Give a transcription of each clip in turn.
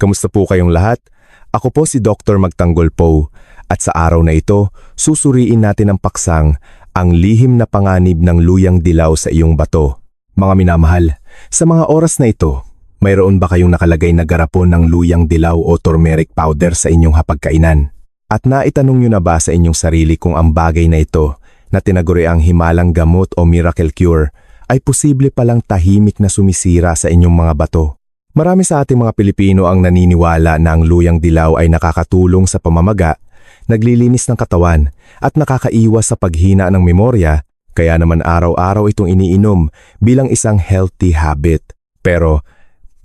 Kamusta po kayong lahat? Ako po si Dr. Magtanggol Po at sa araw na ito, susuriin natin ang paksang ang lihim na panganib ng luyang dilaw sa iyong bato. Mga minamahal, sa mga oras na ito, mayroon ba kayong nakalagay na garapon ng luyang dilaw o turmeric powder sa inyong hapagkainan? At naitanong nyo na ba sa inyong sarili kung ang bagay na ito na tinaguriang himalang gamot o miracle cure ay posible palang tahimik na sumisira sa inyong mga bato? Marami sa ating mga Pilipino ang naniniwala na ang luyang dilaw ay nakakatulong sa pamamaga, naglilinis ng katawan at nakakaiwas sa paghina ng memorya, kaya naman araw-araw itong iniinom bilang isang healthy habit. Pero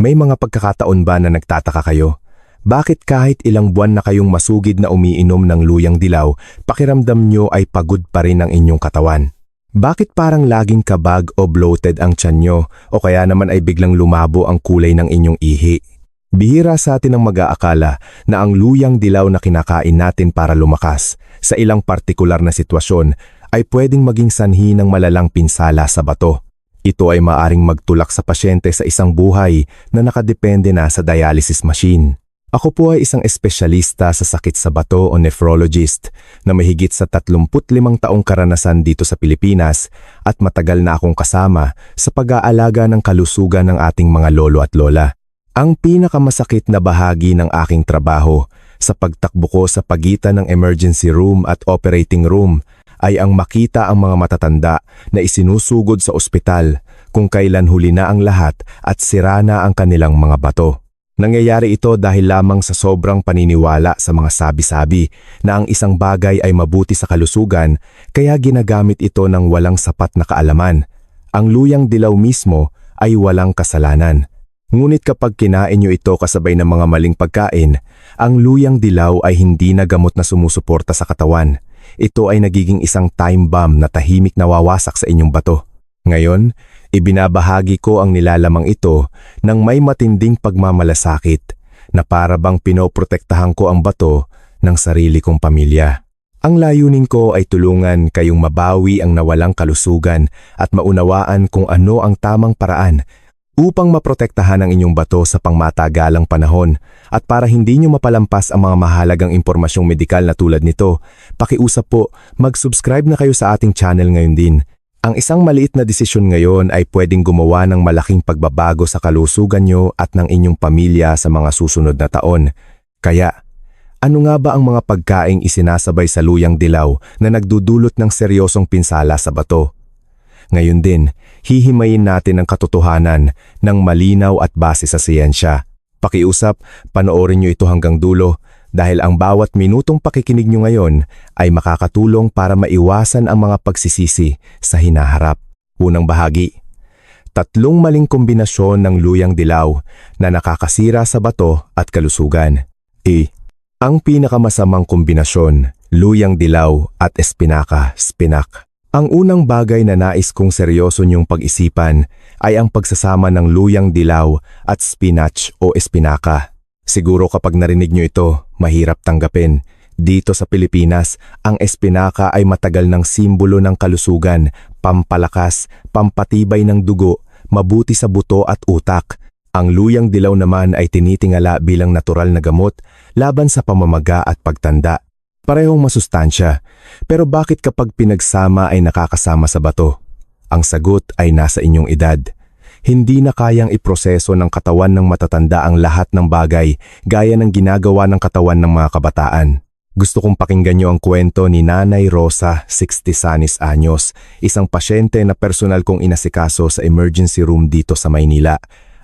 may mga pagkakataon ba na nagtataka kayo? Bakit kahit ilang buwan na kayong masugid na umiinom ng luyang dilaw, pakiramdam nyo ay pagod pa rin ang inyong katawan? Bakit parang laging kabag o bloated ang tiyan nyo o kaya naman ay biglang lumabo ang kulay ng inyong ihi? Bihira sa atin ang mag-aakala na ang luyang dilaw na kinakain natin para lumakas sa ilang partikular na sitwasyon ay pwedeng maging sanhi ng malalang pinsala sa bato. Ito ay maaring magtulak sa pasyente sa isang buhay na nakadepende na sa dialysis machine. Ako po ay isang espesyalista sa sakit sa bato o nephrologist na mahigit sa 35 taong karanasan dito sa Pilipinas at matagal na akong kasama sa pag-aalaga ng kalusugan ng ating mga lolo at lola. Ang pinakamasakit na bahagi ng aking trabaho sa pagtakbo ko sa pagitan ng emergency room at operating room ay ang makita ang mga matatanda na isinusugod sa ospital kung kailan huli na ang lahat at sira na ang kanilang mga bato. Nangyayari ito dahil lamang sa sobrang paniniwala sa mga sabi-sabi na ang isang bagay ay mabuti sa kalusugan kaya ginagamit ito ng walang sapat na kaalaman. Ang luyang dilaw mismo ay walang kasalanan. Ngunit kapag kinain nyo ito kasabay ng mga maling pagkain, ang luyang dilaw ay hindi na gamot na sumusuporta sa katawan. Ito ay nagiging isang time bomb na tahimik na wawasak sa inyong bato. Ngayon, ibinabahagi ko ang nilalamang ito ng may matinding pagmamalasakit na para bang pinoprotektahan ko ang bato ng sarili kong pamilya. Ang layunin ko ay tulungan kayong mabawi ang nawalang kalusugan at maunawaan kung ano ang tamang paraan upang maprotektahan ang inyong bato sa pangmatagalang panahon. At para hindi nyo mapalampas ang mga mahalagang impormasyong medikal na tulad nito, pakiusap po, mag-subscribe na kayo sa ating channel ngayon din. Ang isang maliit na desisyon ngayon ay pwedeng gumawa ng malaking pagbabago sa kalusugan nyo at ng inyong pamilya sa mga susunod na taon. Kaya, ano nga ba ang mga pagkaing isinasabay sa luyang dilaw na nagdudulot ng seryosong pinsala sa bato? Ngayon din, hihimayin natin ang katotohanan ng malinaw at base sa siyensya. Pakiusap, panoorin nyo ito hanggang dulo dahil ang bawat minutong pakikinig nyo ngayon ay makakatulong para maiwasan ang mga pagsisisi sa hinaharap. Unang bahagi, 3 maling kombinasyon ng luyang dilaw na nakakasira sa bato at kalusugan. Ang pinakamasamang kombinasyon, luyang dilaw at espinaka, spinak. Ang unang bagay na nais kong seryoso niyong pag-isipan ay ang pagsasama ng luyang dilaw at spinach o espinaka. Siguro kapag narinig nyo ito, mahirap tanggapin. Dito sa Pilipinas, ang espinaka ay matagal ng simbolo ng kalusugan, pampalakas, pampatibay ng dugo, mabuti sa buto at utak. Ang luyang dilaw naman ay tinitingala bilang natural na gamot laban sa pamamaga at pagtanda. Parehong masustansya, pero bakit kapag pinagsama ay nakakasama sa bato? Ang sagot ay nasa inyong edad. Hindi na kayang iproseso ng katawan ng matatanda ang lahat ng bagay gaya ng ginagawa ng katawan ng mga kabataan. Gusto kong pakinggan niyo ang kwento ni Nanay Rosa, 60 anyos, isang pasyente na personal kong inasikaso sa emergency room dito sa Maynila.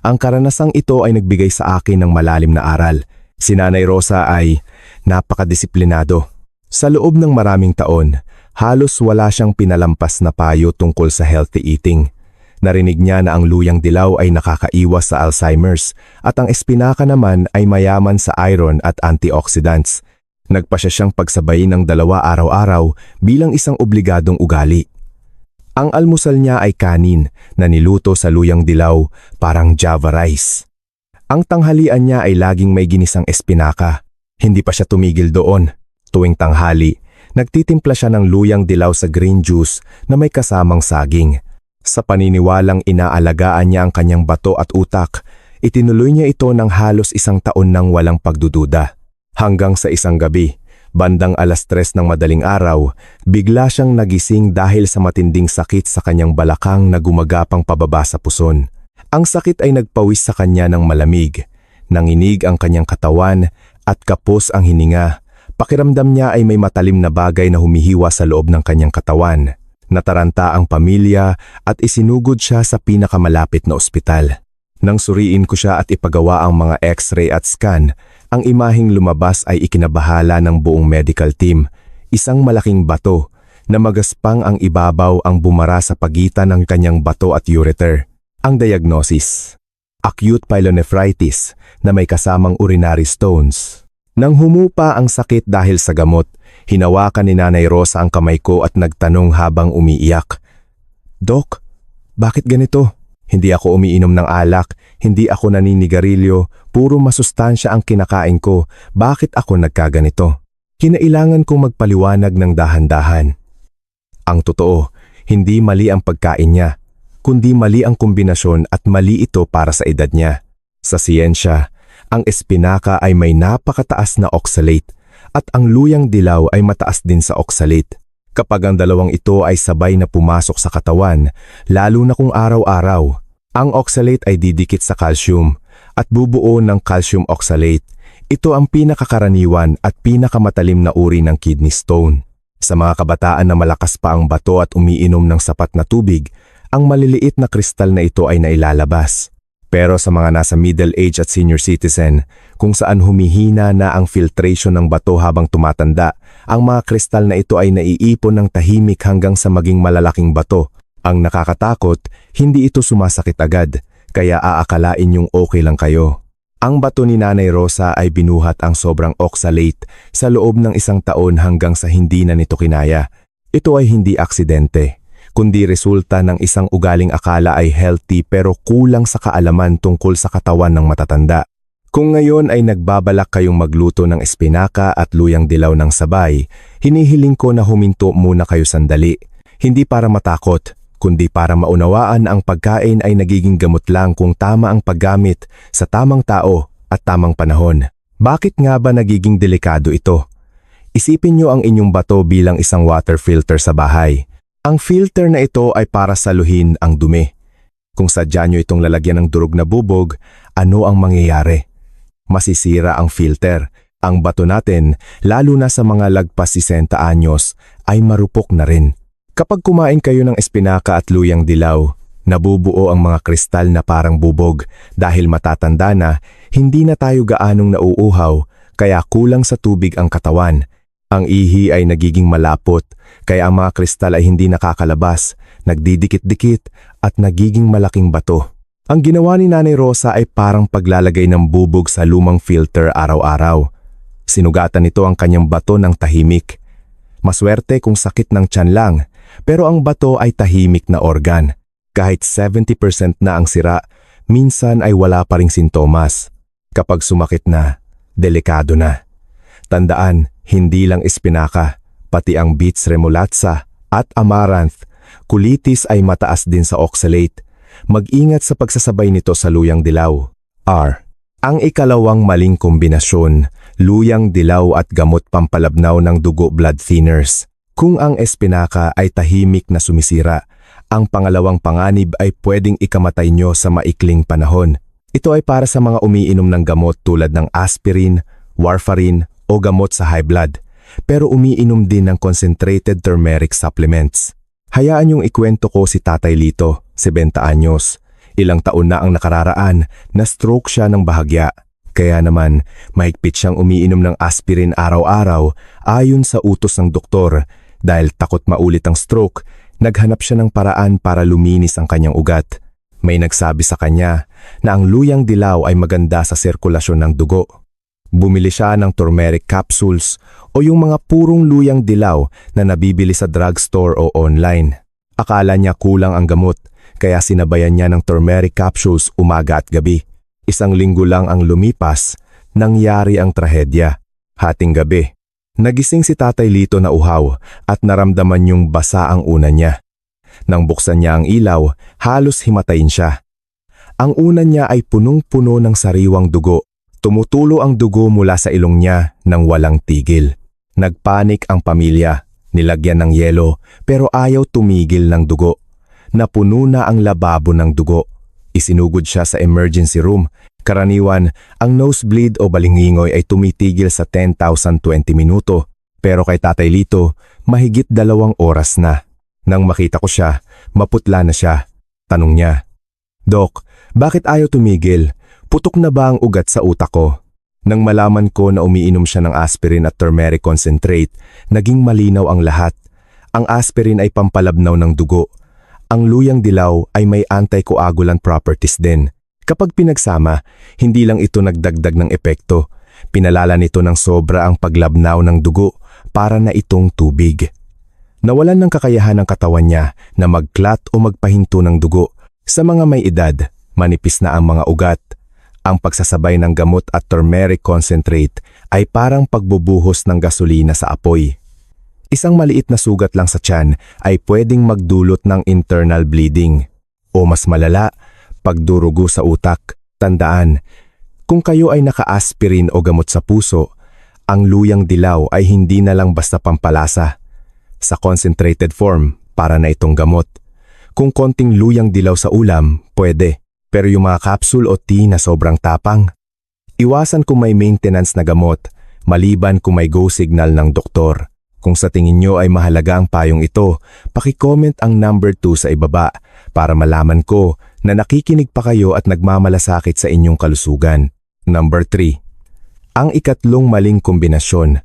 Ang karanasang ito ay nagbigay sa akin ng malalim na aral. Si Nanay Rosa ay napakadisiplinado. Sa loob ng maraming taon, halos wala siyang pinalampas na payo tungkol sa healthy eating. Narinig niya na ang luyang dilaw ay nakakaiwas sa Alzheimer's at ang espinaka naman ay mayaman sa iron at antioxidants. Nagpasya siyang pagsabayin ng 2 araw-araw bilang isang obligadong ugali. Ang almusal niya ay kanin na niluto sa luyang dilaw, parang Java rice. Ang tanghalian niya ay laging may ginisang espinaka. Hindi pa siya tumigil doon. Tuwing tanghali, nagtitimpla siya ng luyang dilaw sa green juice na may kasamang saging. Sa paniniwalang inaalagaan niya ang kanyang bato at utak, Itinuloy niya ito ng halos 1 taon nang walang pagdududa. Hanggang sa isang gabi, bandang 3:00 ng madaling araw, bigla siyang nagising dahil sa matinding sakit sa kanyang balakang na gumagapang pababa sa puson. Ang sakit ay nagpawis sa kanya ng malamig. Nanginig ang kanyang katawan at kapos ang hininga. Pakiramdam niya ay may matalim na bagay na humihiwa sa loob ng kanyang katawan. Nataranta ang pamilya at isinugod siya sa pinakamalapit na ospital. Nang suriin ko siya at ipagawa ang mga x-ray at scan, ang imaheng lumabas ay ikinabahala ng buong medical team. Isang malaking bato na magaspang ang ibabaw ang bumara sa pagitan ng kanyang bato at ureter. Ang diagnosis, acute pyelonephritis na may kasamang urinary stones. Nang humupa ang sakit dahil sa gamot, hinawakan ni Nanay Rosa ang kamay ko at nagtanong habang umiiyak. "Dok, bakit ganito? Hindi ako umiinom ng alak, hindi ako naninigarilyo, puro masustansya ang kinakain ko. Bakit ako nagkaganito?" Kinailangan kong magpaliwanag ng dahan-dahan. Ang totoo, hindi mali ang pagkain niya, kundi mali ang kombinasyon at mali ito para sa edad niya. Sa siyensya, ang espinaka ay may napakataas na oxalate at ang luyang dilaw ay mataas din sa oxalate. Kapag ang dalawang ito ay sabay na pumasok sa katawan, lalo na kung araw-araw, ang oxalate ay didikit sa calcium at bubuo ng calcium oxalate. Ito ang pinakakaraniwan at pinakamatalim na uri ng kidney stone. Sa mga kabataan na malakas pa ang bato at umiinom ng sapat na tubig, ang maliliit na kristal na ito ay nailalabas. Pero sa mga nasa middle age at senior citizen, kung saan humihina na ang filtration ng bato habang tumatanda, ang mga kristal na ito ay naiipon ng tahimik hanggang sa maging malalaking bato. Ang nakakatakot, hindi ito sumasakit agad, kaya aakalain yung okay lang kayo. Ang bato ni Nanay Rosa ay binuhat ang sobrang oxalate sa loob ng 1 taon hanggang sa hindi na nito kinaya. Ito ay hindi aksidente, kundi resulta ng isang ugaling akala ay healthy pero kulang sa kaalaman tungkol sa katawan ng matatanda. Kung ngayon ay nagbabalak kayong magluto ng espinaka at luyang dilaw ng sabay, hinihiling ko na huminto muna kayo sandali. Hindi para matakot, kundi para maunawaan ang pagkain ay nagiging gamot lang kung tama ang paggamit sa tamang tao at tamang panahon. Bakit nga ba nagiging delikado ito? Isipin niyo ang inyong bato bilang isang water filter sa bahay. Ang filter na ito ay para saluhin ang dumi. Kung sadya nyo itong lalagyan ng durog na bubog, ano ang mangyayari? Masisira ang filter. Ang bato natin, lalo na sa mga lagpas 60 anyos, ay marupok na rin. Kapag kumain kayo ng espinaka at luyang dilaw, nabubuo ang mga kristal na parang bubog dahil matatanda na, hindi na tayo gaanong nauuhaw, kaya kulang sa tubig ang katawan. Ang ihi ay nagiging malapot, kaya ang mga kristal ay hindi nakakalabas, nagdidikit-dikit at nagiging malaking bato. Ang ginawa ni Nanay Rosa ay parang paglalagay ng bubog sa lumang filter araw-araw. Sinugatan nito ang kanyang bato ng tahimik. Maswerte kung sakit ng tiyan lang, pero ang bato ay tahimik na organ. Kahit 70% na ang sira, minsan ay wala pa ring sintomas. Kapag sumakit na, delikado na. Tandaan, hindi lang espinaka, pati ang beets remolatsa at amaranth, kulitis ay mataas din sa oxalate. Mag-ingat sa pagsasabay nito sa luyang dilaw. R. Ang ikalawang maling kombinasyon, luyang dilaw at gamot pampalabnaw ng dugo blood thinners. Kung ang espinaka ay tahimik na sumisira, ang pangalawang panganib ay pwedeng ikamatay nyo sa maikling panahon. Ito ay para sa mga umiinom ng gamot tulad ng aspirin, warfarin, o gamot sa high blood, pero umiinom din ng concentrated turmeric supplements. Hayaan niyong ikwento ko si Tatay Lito, 70 anyos. Ilang taon na ang nakararaan, na-stroke siya ng bahagya. Kaya naman, mahigpit siyang umiinom ng aspirin araw-araw ayon sa utos ng doktor. Dahil takot maulit ang stroke, naghanap siya ng paraan para luminis ang kanyang ugat. May nagsabi sa kanya na ang luyang dilaw ay maganda sa sirkulasyon ng dugo. Bumili siya ng turmeric capsules o yung mga purong luyang dilaw na nabibili sa drugstore o online. Akala niya kulang ang gamot, kaya sinabayan niya ng turmeric capsules umaga at gabi. 1 linggo lang ang lumipas, nangyari ang trahedya. Hating gabi, nagising si Tatay Lito na uhaw at naramdaman yung basa ang una niya. Nang buksan niya ang ilaw, halos himatayin siya. Ang una niya ay punong-puno ng sariwang dugo. Tumutulo ang dugo mula sa ilong niya nang walang tigil. Nagpanik ang pamilya, nilagyan ng yelo pero ayaw tumigil ng dugo. Napuno na ang lababo ng dugo. Isinugod siya sa emergency room. Karaniwan, ang nosebleed o balingingoy ay tumitigil sa 10,020 minuto. Pero kay Tatay Lito, mahigit 2 oras na. Nang makita ko siya, maputla na siya. Tanong niya, "Dok, bakit ayaw tumigil? Putok na ba ang ugat sa utak ko?" Nang malaman ko na umiinom siya ng aspirin at turmeric concentrate, naging malinaw ang lahat. Ang aspirin ay pampalabnaw ng dugo. Ang luyang dilaw ay may anticoagulant properties din. Kapag pinagsama, hindi lang ito nagdagdag ng epekto. Pinalala nito ng sobra ang paglabnaw ng dugo para na itong tubig. Nawalan ng kakayahan ng katawan niya na magklat o magpahinto ng dugo. Sa mga may edad, manipis na ang mga ugat. Ang pagsasabay ng gamot at turmeric concentrate ay parang pagbubuhos ng gasolina sa apoy. Isang maliit na sugat lang sa tiyan ay pwedeng magdulot ng internal bleeding. O mas malala, pagdurugo sa utak. Tandaan, kung kayo ay naka-aspirin o gamot sa puso, ang luyang dilaw ay hindi na lang basta pampalasa. Sa concentrated form, para na itong gamot. Kung konting luyang dilaw sa ulam, pwede. Pero yung mga capsule o tea na sobrang tapang, iwasan kung may maintenance na gamot, maliban kung may go signal ng doktor. Kung sa tingin nyo ay mahalaga ang payong ito, paki-comment ang number 2 sa ibaba para malaman ko na nakikinig pa kayo at nagmamalasakit sa inyong kalusugan. Number 3. Ang ikatlong maling kombinasyon,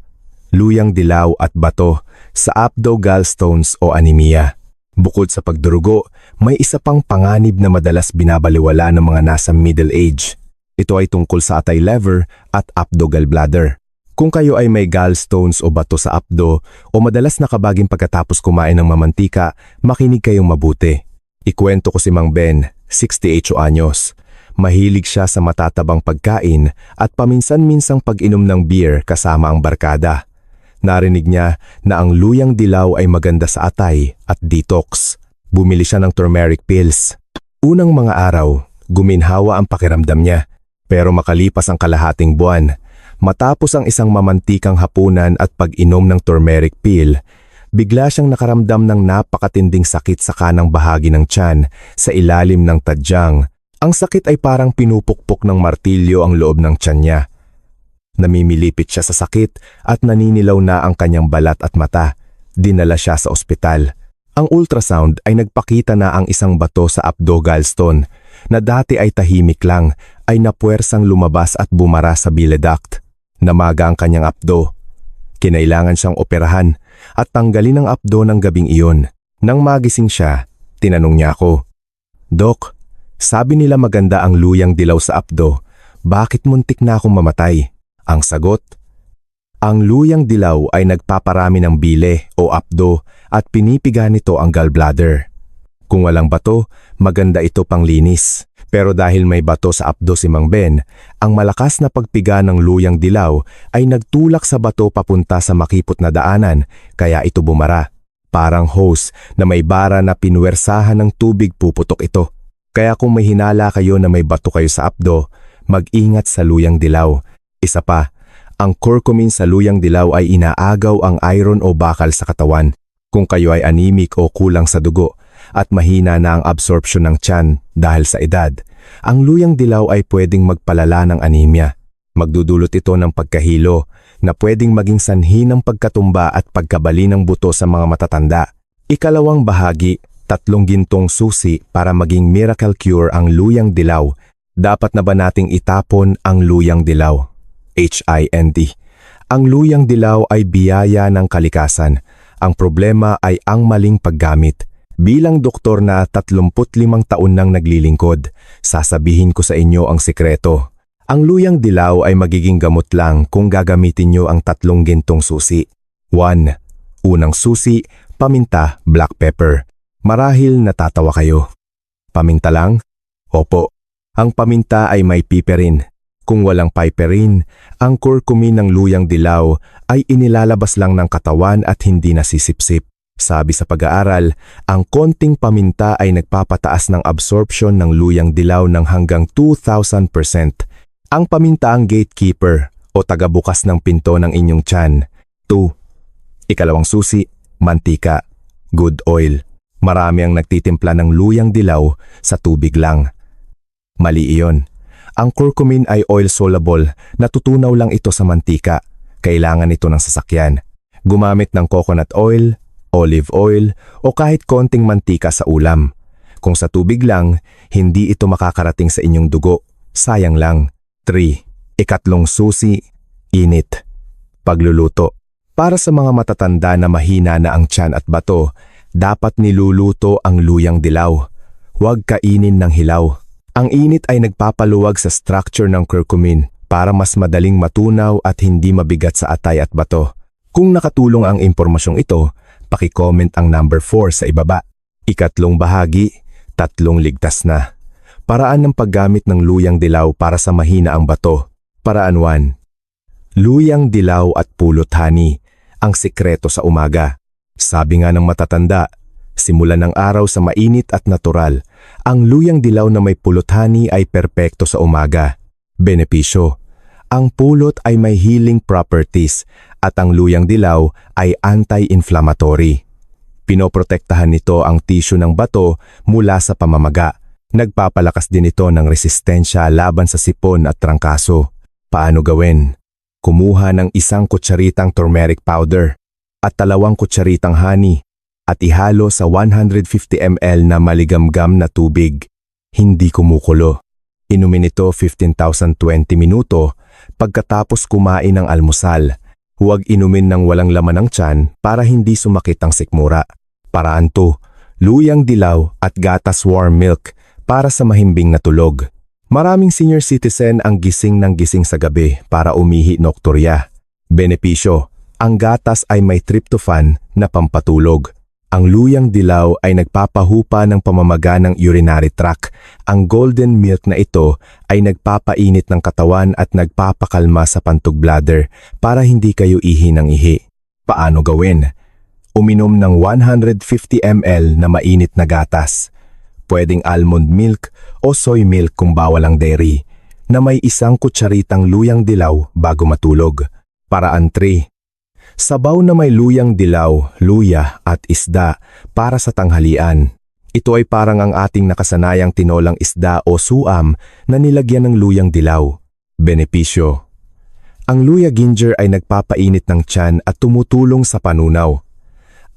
luyang dilaw at bato sa abdo-gallstones o anemia. Bukod sa pagdurugo, may isa pang panganib na madalas binabaliwala ng mga nasa middle age. Ito ay tungkol sa atay liver at abdo-gallbladder. Kung kayo ay may gallstones o bato sa abdo o madalas nakabaging pagkatapos kumain ng mamantika, makinig kayong mabuti. Ikwento ko si Mang Ben, 68 anyos. Mahilig siya sa matatabang pagkain at paminsan-minsang pag-inom ng beer kasama ang barkada. Narinig niya na ang luyang dilaw ay maganda sa atay at detox. Bumili siya ng turmeric pills. Unang mga araw, guminhawa ang pakiramdam niya. Pero makalipas ang kalahating buwan, matapos ang isang mamantikang hapunan at pag-inom ng turmeric pill, bigla siyang nakaramdam ng napakatinding sakit sa kanang bahagi ng tiyan sa ilalim ng tadyang. Ang sakit ay parang pinupukpok ng martilyo ang loob ng tiyan niya. Namimilipit siya sa sakit at naninilaw na ang kanyang balat at mata. Dinala siya sa ospital. Ang ultrasound ay nagpakita na ang isang bato sa abdo-gallstone na dati ay tahimik lang ay napuwersang lumabas at bumara sa bile duct. Namaga ang kanyang abdo. Kinailangan siyang operahan at tanggalin ang abdo ng gabing iyon. Nang magising siya, tinanong niya ako, "Dok, sabi nila maganda ang luyang dilaw sa abdo. Bakit muntik na akong mamatay?" Ang sagot, ang luyang dilaw ay nagpaparami ng bile o abdo at pinipiga nito ang gallbladder. Kung walang bato, maganda ito panglinis. Pero dahil may bato sa abdo si Mang Ben, ang malakas na pagpiga ng luyang dilaw ay nagtulak sa bato papunta sa makipot na daanan, kaya ito bumara. Parang hose na may bara na pinuwersahan ng tubig, puputok ito. Kaya kung may hinala kayo na may bato kayo sa abdo, mag-ingat sa luyang dilaw. Isa pa, ang curcumin sa luyang dilaw ay inaagaw ang iron o bakal sa katawan. Kung kayo ay anemic o kulang sa dugo at mahina na ang absorption ng tiyan dahil sa edad, ang luyang dilaw ay pwedeng magpalala ng anemia. Magdudulot ito ng pagkahilo na pwedeng maging sanhi ng pagkatumba at pagkabali ng buto sa mga matatanda. Ikalawang bahagi, 3 gintong susi para maging miracle cure ang luyang dilaw. Dapat na ba nating itapon ang luyang dilaw? HIND. Ang luyang dilaw ay biyaya ng kalikasan. Ang problema ay ang maling paggamit. Bilang doktor na 35 taon nang naglilingkod, sasabihin ko sa inyo ang sikreto. Ang luyang dilaw ay magiging gamot lang kung gagamitin nyo ang 3 gintong susi. 1. Unang susi, paminta, black pepper. Marahil natatawa kayo. Paminta lang? Opo. Ang paminta ay may piperin. Kung walang piperin, ang curcumin ng luyang dilaw ay inilalabas lang ng katawan at hindi nasisipsip. Sabi sa pag-aaral, ang konting paminta ay nagpapataas ng absorption ng luyang dilaw ng hanggang 2,000%. Ang paminta ang gatekeeper o tagabukas ng pinto ng inyong tiyan. 2. Ikalawang susi, mantika, good oil. Marami ang nagtitimpla ng luyang dilaw sa tubig lang. Mali iyon. Ang curcumin ay oil-soluble, natutunaw lang ito sa mantika. Kailangan ito ng sasakyan. Gumamit ng coconut oil, olive oil, o kahit konting mantika sa ulam. Kung sa tubig lang, hindi ito makakarating sa inyong dugo. Sayang lang. 3. Ikatlong susi, init. Pagluluto. Para sa mga matatanda na mahina na ang tiyan at bato, dapat niluluto ang luyang dilaw. Huwag kainin ng hilaw. Ang init ay nagpapaluwag sa structure ng curcumin para mas madaling matunaw at hindi mabigat sa atay at bato. Kung nakatulong ang impormasyong ito, paki-comment ang number 4 sa ibaba. Ikatlong bahagi, 3 ligtas na. Paraan ng paggamit ng luyang dilaw para sa mahina ang bato. Paraan 1. Luyang dilaw at pulot honey, ang sikreto sa umaga. Sabi nga ng matatanda, simulan ng araw sa mainit at natural. Ang luyang dilaw na may pulot honey ay perpekto sa umaga. Benepisyo. Ang pulot ay may healing properties at ang luyang dilaw ay anti-inflammatory. Pinoprotektahan nito ang tissue ng bato mula sa pamamaga. Nagpapalakas din ito ng resistensya laban sa sipon at trangkaso. Paano gawin? Kumuha ng 1 kutsaritang turmeric powder at 2 kutsaritang honey at ihalo sa 150 ml na maligamgam na tubig. Hindi kumukulo. Inumin ito 15,020 minuto pagkatapos kumain ng almusal. Huwag inumin ng walang laman ng tiyan para hindi sumakit ang sikmura. Paraan 2. Luyang dilaw at gatas warm milk para sa mahimbing na tulog. Maraming senior citizen ang gising ng gising sa gabi para umihi nokturya. Benepisyo. Ang gatas ay may tryptophan na pampatulog. Ang luyang dilaw ay nagpapahupa ng pamamaga ng urinary tract. Ang golden milk na ito ay nagpapainit ng katawan at nagpapakalma sa pantog bladder para hindi kayo ihi ng ihi. Paano gawin? Uminom ng 150 ml na mainit na gatas. Pwedeng almond milk o soy milk kung bawal ang dairy, na may 1 kutsaritang luyang dilaw bago matulog. Paraan 3. Sabaw na may luyang dilaw, luya at isda para sa tanghalian. Ito ay parang ang ating nakasanayang tinolang isda o suam na nilagyan ng luyang dilaw. Benepisyo. Ang luya ginger ay nagpapainit ng tiyan at tumutulong sa panunaw.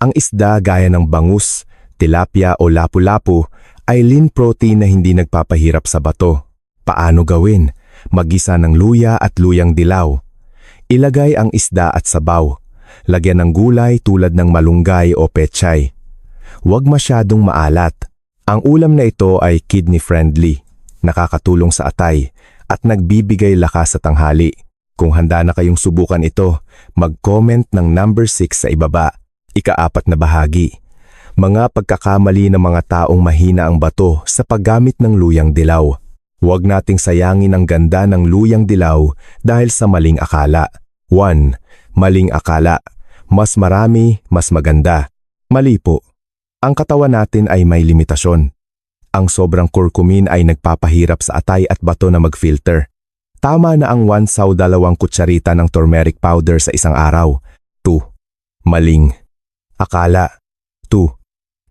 Ang isda gaya ng bangus, tilapia o lapu-lapu ay lean protein na hindi nagpapahirap sa bato. Paano gawin? Magisa ng luya at luyang dilaw. Ilagay ang isda at sabaw. Lagyan ng gulay tulad ng malunggay o pechay. Huwag masyadong maalat. Ang ulam na ito ay kidney-friendly, nakakatulong sa atay, at nagbibigay lakas sa tanghali. Kung handa na kayong subukan ito, mag-comment ng number 6 sa ibaba. Ika-4 na bahagi. Mga pagkakamali ng mga taong mahina ang bato sa paggamit ng luyang dilaw. Huwag nating sayangin ang ganda ng luyang dilaw dahil sa maling akala. 1. Maling akala. Mas marami, mas maganda. Mali po. Ang katawan natin ay may limitasyon. Ang sobrang curcumin ay nagpapahirap sa atay at bato na mag-filter. Tama na ang 1/2 kutsarita ng turmeric powder sa isang araw. 2. Maling akala. 2.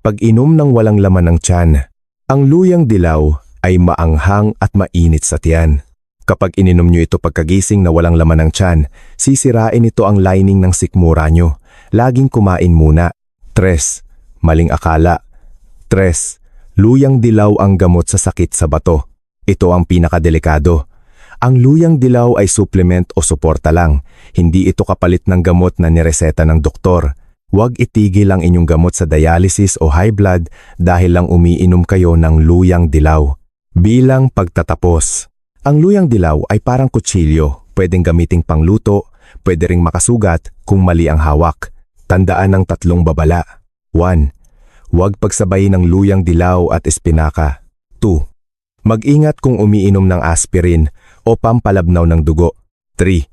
Pag-inom ng walang laman ng tiyan. Ang luyang dilaw ay maanghang at mainit sa tiyan. Kapag ininom nyo ito pagkagising na walang laman ng tiyan, sisirain ito ang lining ng sikmura nyo. Laging kumain muna. 3. Maling akala. 3. Luyang dilaw ang gamot sa sakit sa bato. Ito ang pinakadelikado. Ang luyang dilaw ay supplement o suporta lang. Hindi ito kapalit ng gamot na nireseta ng doktor. Huwag itigil ang inyong gamot sa dialysis o high blood dahil lang umiinom kayo ng luyang dilaw. Bilang pagtatapos. Ang luyang dilaw ay parang kutsilyo. Pwedeng gamiting pangluto, pwede ring makasugat kung mali ang hawak. Tandaan ng 3 babala. 1. Huwag pagsabayin ng luyang dilaw at espinaka. 2. Mag-ingat kung umiinom ng aspirin o pampalabnaw ng dugo. 3.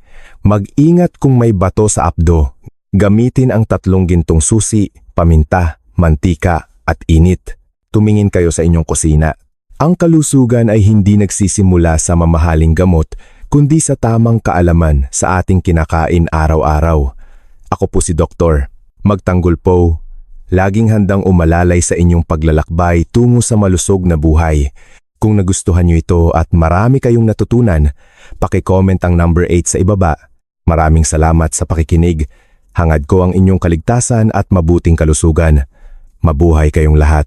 Mag-ingat kung may bato sa abdo, Gamitin ang 3 gintong susi, paminta, mantika, at init. Tumingin kayo sa inyong kusina. Ang kalusugan ay hindi nagsisimula sa mamahaling gamot, kundi sa tamang kaalaman sa ating kinakain araw-araw. Ako po si Dr. Magtanggol po. Laging handang umalalay sa inyong paglalakbay tungo sa malusog na buhay. Kung nagustuhan niyo ito at marami kayong natutunan, paki-comment ang number 8 sa ibaba. Maraming salamat sa pakikinig. Hangad ko ang inyong kaligtasan at mabuting kalusugan. Mabuhay kayong lahat.